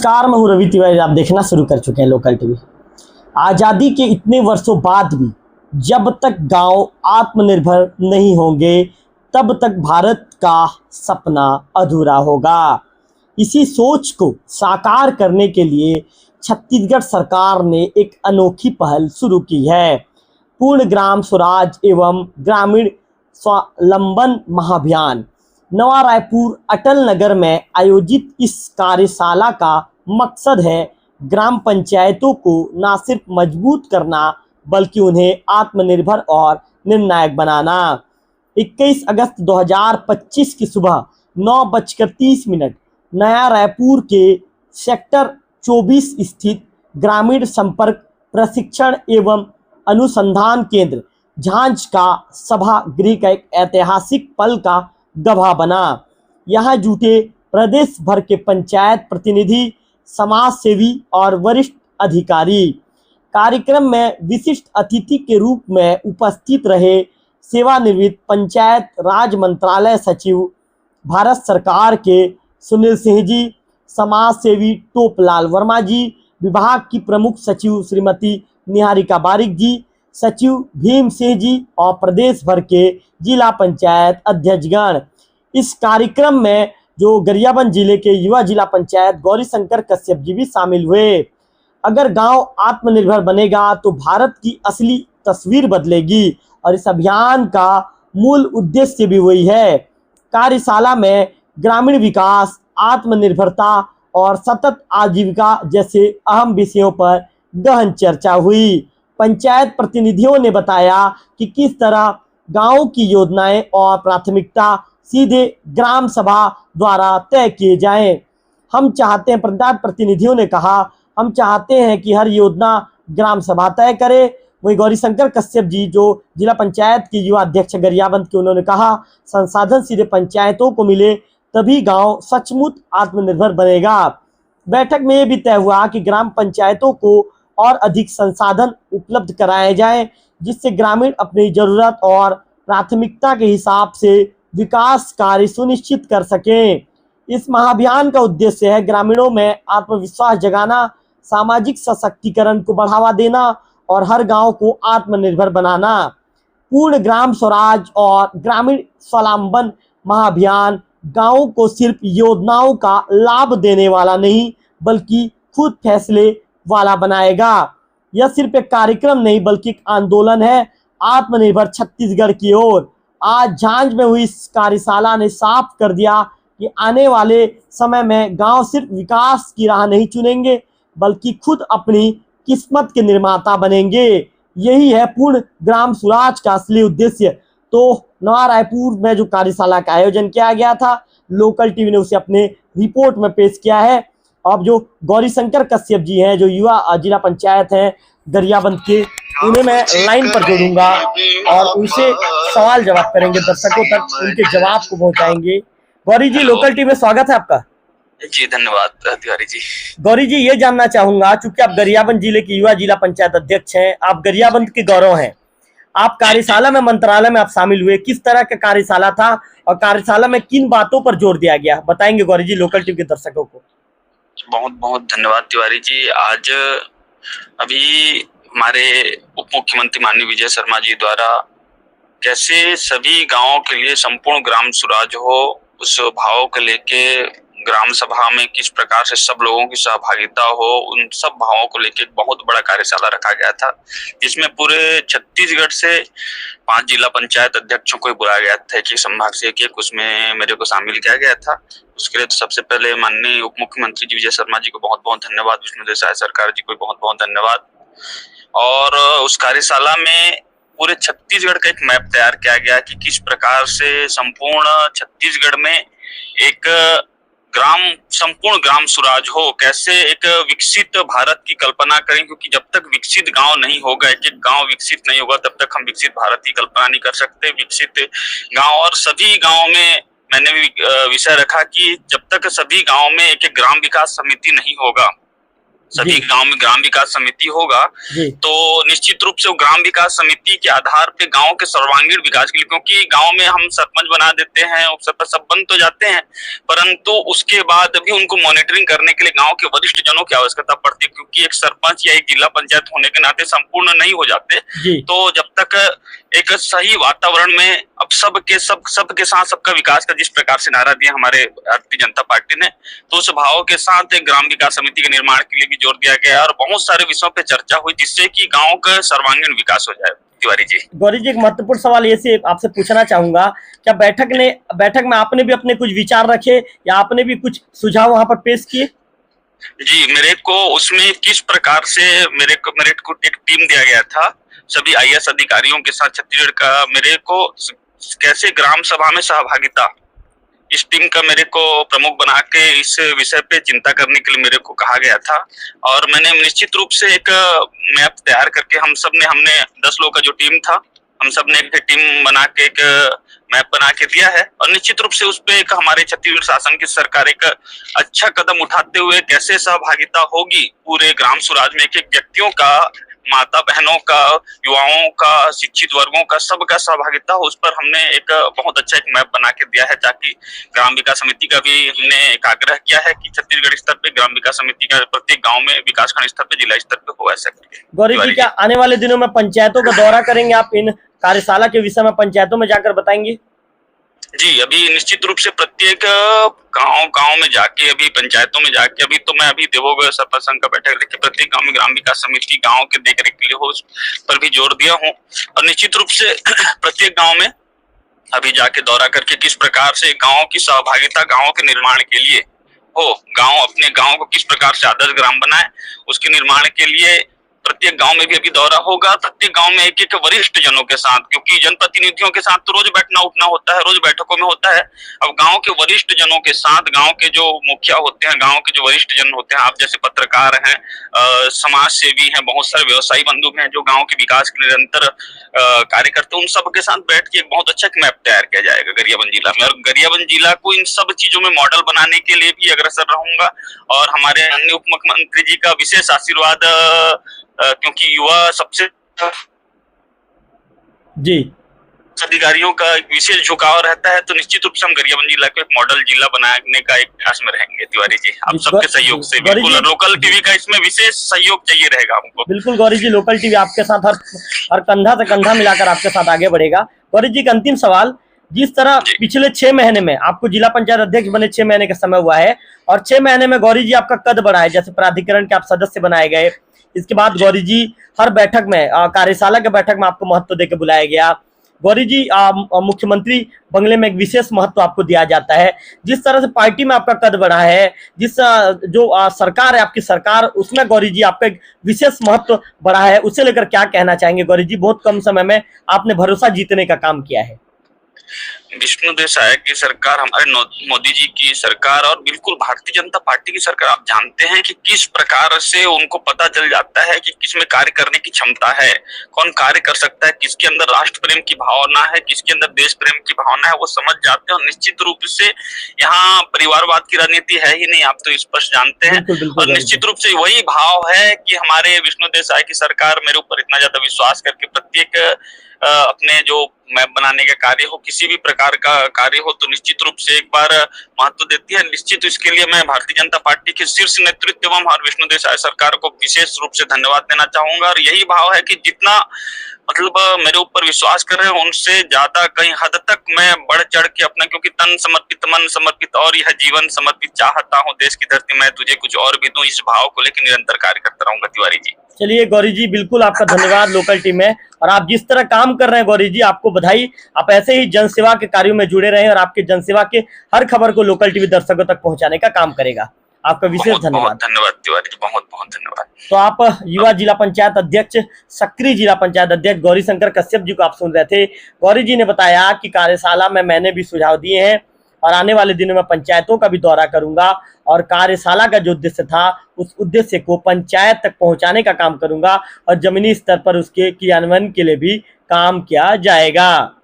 नमस्कार, मैं हूँ रवि तिवारी। आप देखना शुरू कर चुके हैं लोकल टीवी। आज़ादी के इतने वर्षों बाद भी जब तक गांव आत्मनिर्भर नहीं होंगे तब तक भारत का सपना अधूरा होगा। इसी सोच को साकार करने के लिए छत्तीसगढ़ सरकार ने एक अनोखी पहल शुरू की है। पूर्ण ग्राम स्वराज एवं ग्रामीण स्वावलंबन महाअभियान। नवा रायपुर अटल नगर में आयोजित इस कार्यशाला का मकसद है ग्राम पंचायतों को न सिर्फ मजबूत करना बल्कि उन्हें आत्मनिर्भर और निर्णायक बनाना। 21 अगस्त 2025 की सुबह 9:30 नया रायपुर के सेक्टर 24 स्थित ग्रामीण संपर्क प्रशिक्षण एवं अनुसंधान केंद्र झांझ का सभागृह का एक ऐतिहासिक पल का गवाह बना। यहाँ जुटे प्रदेश भर के पंचायत प्रतिनिधि, समाज सेवी और वरिष्ठ अधिकारी। कार्यक्रम में विशिष्ट अतिथि के रूप में उपस्थित रहे सेवानिवृत्त पंचायत राज मंत्रालय सचिव भारत सरकार के सुनील सिंह जी, समाज सेवी टोपलाल वर्मा जी, विभाग की प्रमुख सचिव श्रीमती निहारिका बारिक जी, सचिव भीम सिंह जी और प्रदेश भर के जिला पंचायत अध्यक्षगण। इस कार्यक्रम में जो गरियाबंद जिले के युवा जिला पंचायत गौरीशंकर कश्यप जी भी शामिल हुए। अगर गांव आत्मनिर्भर बनेगा तो भारत की असली तस्वीर बदलेगी और इस अभियान का मूल उद्देश्य भी वही है। कार्यशाला में ग्रामीण विकास, आत्मनिर्भरता और सतत आजीविका जैसे अहम विषयों पर गहन चर्चा हुई। पंचायत प्रतिनिधियों ने बताया कि किस तरह गांव की योजनाएं और प्राथमिकता सीधे ग्राम सभा द्वारा तय किए जाएं। हम चाहते हैं, पंचायत प्रतिनिधियों ने कहा, हम चाहते हैं कि हर योजना ग्राम सभा तय करे। वहीं गौरीशंकर कश्यप जी जो जिला पंचायत के युवा अध्यक्ष गरियाबंद के, उन्होंने कहा संसाधन सीधे पंचायतों को मिले तभी गांव सचमुच आत्मनिर्भर बनेगा। बैठक में ये भी तय हुआ कि ग्राम पंचायतों को और अधिक संसाधन उपलब्ध कराए जाएं जिससे ग्रामीण अपनी जरूरत और प्राथमिकता के हिसाब से विकास कार्य सुनिश्चित कर सकें। इस महाअभियान का उद्देश्य है ग्रामीणों में आत्मविश्वास जगाना, सामाजिक सशक्तिकरण को बढ़ावा देना और हर गांव को आत्मनिर्भर बनाना। पूर्ण ग्राम स्वराज और ग्रामीण स्वावलंबन महाअभियान गांवों को सिर्फ योजनाओं का लाभ देने वाला नहीं बल्कि खुद फैसले वाला बनाएगा। यह सिर्फ एक कार्यक्रम नहीं बल्कि एक आंदोलन है आत्मनिर्भर छत्तीसगढ़ की ओर। आज झांझ में हुई इस कार्यशाला ने साफ कर दिया कि आने वाले समय में गांव सिर्फ विकास की राह नहीं चुनेंगे बल्कि खुद अपनी किस्मत के निर्माता बनेंगे। यही है पूर्ण ग्राम स्वराज का असली उद्देश्य। तो नवा रायपुर में जो कार्यशाला का आयोजन किया गया था, लोकल टीवी ने उसे अपने रिपोर्ट में पेश किया है। अब जो गौरीशंकर कश्यप जी हैं, जो युवा जिला पंचायत हैं गरियाबंद के, उन्हें मैं लाइन पर जोड़ूंगा और उनसे सवाल जवाब करेंगे, दर्शकों तक उनके जवाब को पहुंचाएंगे। गौरी जी, लोकल टीवी में स्वागत है आपका। जी धन्यवाद तिवारी जी। गौरी जी, ये जानना चाहूंगा, चूंकि आप गरियाबंद जिले के युवा जिला पंचायत अध्यक्ष हैं, आप गरियाबंद के गौरव हैं। आप कार्यशाला में, मंत्रालय में आप शामिल हुए, किस तरह का कार्यशाला था और कार्यशाला में किन बातों पर जोर दिया गया, बताएंगे गौरी जी लोकल टीवी के दर्शकों को। बहुत बहुत धन्यवाद तिवारी जी। आज अभी हमारे उप मुख्यमंत्री माननीय विजय शर्मा जी द्वारा कैसे सभी गांवों के लिए संपूर्ण ग्राम स्वराज हो, उस भाव को लेके ग्राम सभा में किस प्रकार से सब लोगों की सहभागिता हो, उन सब भावों को लेके एक बहुत बड़ा कार्यशाला रखा गया था जिसमें पूरे छत्तीसगढ़ से 5 जिला पंचायत अध्यक्षों को बुलाया गया था, एक संभाग से एक, उसमें मेरे को शामिल किया गया था। उसके लिए तो सबसे पहले माननीय उप मुख्यमंत्री जी विजय शर्मा जी को बहुत बहुत धन्यवाद, विष्णु देसाई सरकार जी को बहुत बहुत धन्यवाद। और उस कार्यशाला में पूरे छत्तीसगढ़ का एक मैप तैयार किया गया कि किस प्रकार से संपूर्ण छत्तीसगढ़ में एक संपूर्ण ग्राम स्वराज हो, कैसे एक विकसित भारत की कल्पना करें, क्योंकि जब तक विकसित गांव नहीं होगा, एक एक गांव विकसित नहीं होगा, तब तक हम विकसित भारत की कल्पना नहीं कर सकते। विकसित गांव, और सभी गांव में मैंने भी विषय रखा कि जब तक सभी गांव में एक एक ग्राम विकास समिति नहीं होगा सभी जी। गांव में ग्राम विकास समिति होगा, जी। तो निश्चित रूप से वो ग्राम विकास समिति के आधार पे गांव के सर्वांगीण विकास के लिए, क्योंकि गांव में हम सरपंच बना देते हैं, सब बन तो जाते हैं, परंतु उसके बाद भी उनको मॉनिटरिंग करने के लिए गांव के वरिष्ठ जनों की आवश्यकता पड़ती है, क्योंकि एक सरपंच या एक जिला पंचायत होने के नाते संपूर्ण नहीं हो जाते। जी। तो जब तक एक सही वातावरण में अब सबके साथ सबका विकास का जिस प्रकार से नारा दिया हमारे भारतीय जनता पार्टी ने, तो उस भाव के साथ एक ग्राम विकास समिति के निर्माण के लिए भी जोर दिया गया और बहुत सारे विषयों पे चर्चा हुई जिससे कि गांव का सर्वांगीण विकास हो जाए। तिवारी जी, गौरी जी, एक महत्वपूर्ण सवाल ये से आपसे पूछना चाहूंगा, क्या बैठक में आपने भी अपने कुछ विचार रखे या आपने भी कुछ सुझाव वहां पर पेश किए? जी, मेरे को उसमें किस प्रकार से मेरे को एक टीम दिया गया था सभी आईएएस अधिकारियों के साथ छत्तीसगढ़ का, मेरे को कैसे ग्राम सभा में सहभागिता, इस टीम का मेरे को प्रमुख बना के इस विषय पे चिंता करने के लिए मेरे को कहा गया था। और मैंने निश्चित रूप से एक मैप तैयार करके हमने 10 लोगों का जो टीम था, हम सब ने एक टीम बना के एक मैप बना के दिया है और निश्चित रूप से उस पे एक हमारे छत्तीसगढ़ शासन की सरकार एक अच्छा कदम उठाते हुए कैसे सहभागिता होगी पूरे ग्राम स्वराज में, एक व्यक्तियों का, माता बहनों का, युवाओं का, शिक्षित वर्गों का, सबका सहभागिता हो, उस पर हमने एक बहुत अच्छा एक मैप बना के दिया है, ताकि ग्राम विकास समिति का भी हमने एक आग्रह किया है कि छत्तीसगढ़ स्तर पे ग्राम विकास समिति का प्रत्येक गांव में, विकासखंड स्तर पे, जिला स्तर पे हो ऐसा करके। गौरी जी, क्या आने वाले दिनों में पंचायतों का दौरा करेंगे आप? इन कार्यशाला के विषय में पंचायतों में जाकर बताएंगे? जी, अभी निश्चित रूप से प्रत्येक गांव में जाके, अभी पंचायतों में जाके, अभी तो मैं अभी देवोगढ़ सरपंच संघ का बैठक लेके प्रत्येक गांव में ग्राम विकास समिति गांव के देखरेख के लिए हो, उस पर भी जोर दिया हूं और निश्चित रूप से प्रत्येक गांव में अभी जाके दौरा करके किस प्रकार से गांव की सहभागिता गांव के निर्माण के लिए हो, गांव अपने गांव को किस प्रकार से आदर्श ग्राम बनाए, उसके निर्माण के लिए प्रत्येक गांव में भी अभी दौरा होगा, प्रत्येक गांव में एक एक वरिष्ठ जनों के साथ, क्योंकि जनप्रतिनिधियों के साथ तो रोज बैठना उठना होता है, रोज बैठकों में होता है, अब गांव के वरिष्ठ जनों के साथ, गांव के जो मुखिया होते हैं, गांव के जो वरिष्ठ जन होते हैं, आप जैसे पत्रकार हैं, समाज सेवी हैं, बहुत सारे व्यवसायी बंधु हैं जो गांव के विकास के निरंतर कार्य करते हैं, उन सब के साथ बैठ के एक बहुत अच्छा मैप तैयार किया जाएगा गरियाबंद जिला में, और गरियाबंद जिला को इन सब चीजों में मॉडल बनाने के लिए भी अग्रसर रहूंगा और हमारे अन्य उप मुख्यमंत्री जी का विशेष आशीर्वाद, क्योंकि युवा सबसे जी अधिकारियों का एक विशेष झुकाव रहता है, तो निश्चित रूप से हम गरियाबंद जिला को एक मॉडल जिला बनाने का एक प्रयास में रहेंगे। तिवारी जी, आप सबके सहयोग से बिल्कुल, लोकल टीवी का इसमें विशेष सहयोग चाहिए रहेगा हमको। बिल्कुल गौरी जी, लोकल टीवी आपके साथ हर कंधा से कंधा मिलाकर आपके साथ आगे बढ़ेगा। गौरी जी, का अंतिम सवाल, जिस तरह पिछले 6 महीने में आपको जिला पंचायत अध्यक्ष बने 6 महीने का समय हुआ है और 6 महीने में गौरी जी आपका कद बढ़ा है, जैसे प्राधिकरण के आप सदस्य बनाए गए, इसके बाद गौरी जी हर बैठक में, कार्यशाला के बैठक में आपको महत्व देकर बुलाया गया, गौरी जी मुख्यमंत्री बंगले में एक विशेष महत्व आपको दिया जाता है, जिस तरह से पार्टी में आपका कद बढ़ा है, जिस जो सरकार है आपकी सरकार, उसमें गौरी जी आपका एक विशेष महत्व बढ़ा है, उसे लेकर क्या कहना चाहेंगे गौरी जी? बहुत कम समय में आपने भरोसा जीतने का काम किया है। विष्णुदेव साय की सरकार, हमारे मोदी जी की सरकार और बिल्कुल भारतीय जनता पार्टी की सरकार, आप जानते हैं कि किस प्रकार से उनको पता चल जाता है कि किसमें कार्य करने की क्षमता है, कौन कार्य कर सकता है, किसके अंदर राष्ट्र प्रेम की भावना है, किसके अंदर देश प्रेम की भावना है, वो समझ जाते हैं। और निश्चित रूप से यहाँ परिवारवाद की राजनीति है ही नहीं, आप तो स्पष्ट जानते हैं। और निश्चित रूप से वही भाव है कि हमारे विष्णुदेव साय की सरकार मेरे ऊपर इतना ज्यादा विश्वास करके प्रत्येक अपने जो मैप बनाने का कार्य हो, किसी भी प्रकार का कार्य हो, तो निश्चित रूप से एक बार महत्व देती है। निश्चित इसके लिए मैं भारतीय जनता पार्टी के शीर्ष नेतृत्व एवं विष्णुदेव साय सरकार को विशेष रूप से धन्यवाद देना चाहूंगा। और यही भाव है कि जितना मतलब मेरे ऊपर विश्वास कर रहे हैं, उनसे ज्यादा कहीं हद तक मैं बढ़ चढ़ के अपना, क्योंकि तन समर्पित, मन समर्पित और यह जीवन समर्पित चाहता हूँ देश की धरती में तुझे कुछ और भी दूं, इस भाव को लेकर निरंतर कार्य करता रहूंगा। तिवारी जी, चलिए गौरी जी, बिल्कुल आपका धन्यवाद लोकल टीम में, और आप जिस तरह काम कर रहे हैं गौरी जी, आपको बधाई। आप ऐसे ही जनसेवा के कार्यों में जुड़े रहें और आपके जनसेवा के हर खबर को लोकल टीवी दर्शकों तक पहुंचाने का काम करेगा। आपका विशेष धन्यवाद। धन्यवाद तिवारी जी, बहुत बहुत धन्यवाद। तो आप युवा जिला पंचायत अध्यक्ष, सक्रिय जिला पंचायत अध्यक्ष गौरी शंकर कश्यप जी को आप सुन रहे थे। गौरी जी ने बताया कि कार्यशाला में मैंने भी सुझाव दिए हैं और आने वाले दिनों में पंचायतों का भी दौरा करूंगा और कार्यशाला का जो उद्देश्य था उस उद्देश्य को पंचायत तक पहुंचाने का काम करूंगा और जमीनी स्तर पर उसके क्रियान्वयन के लिए भी काम किया जाएगा।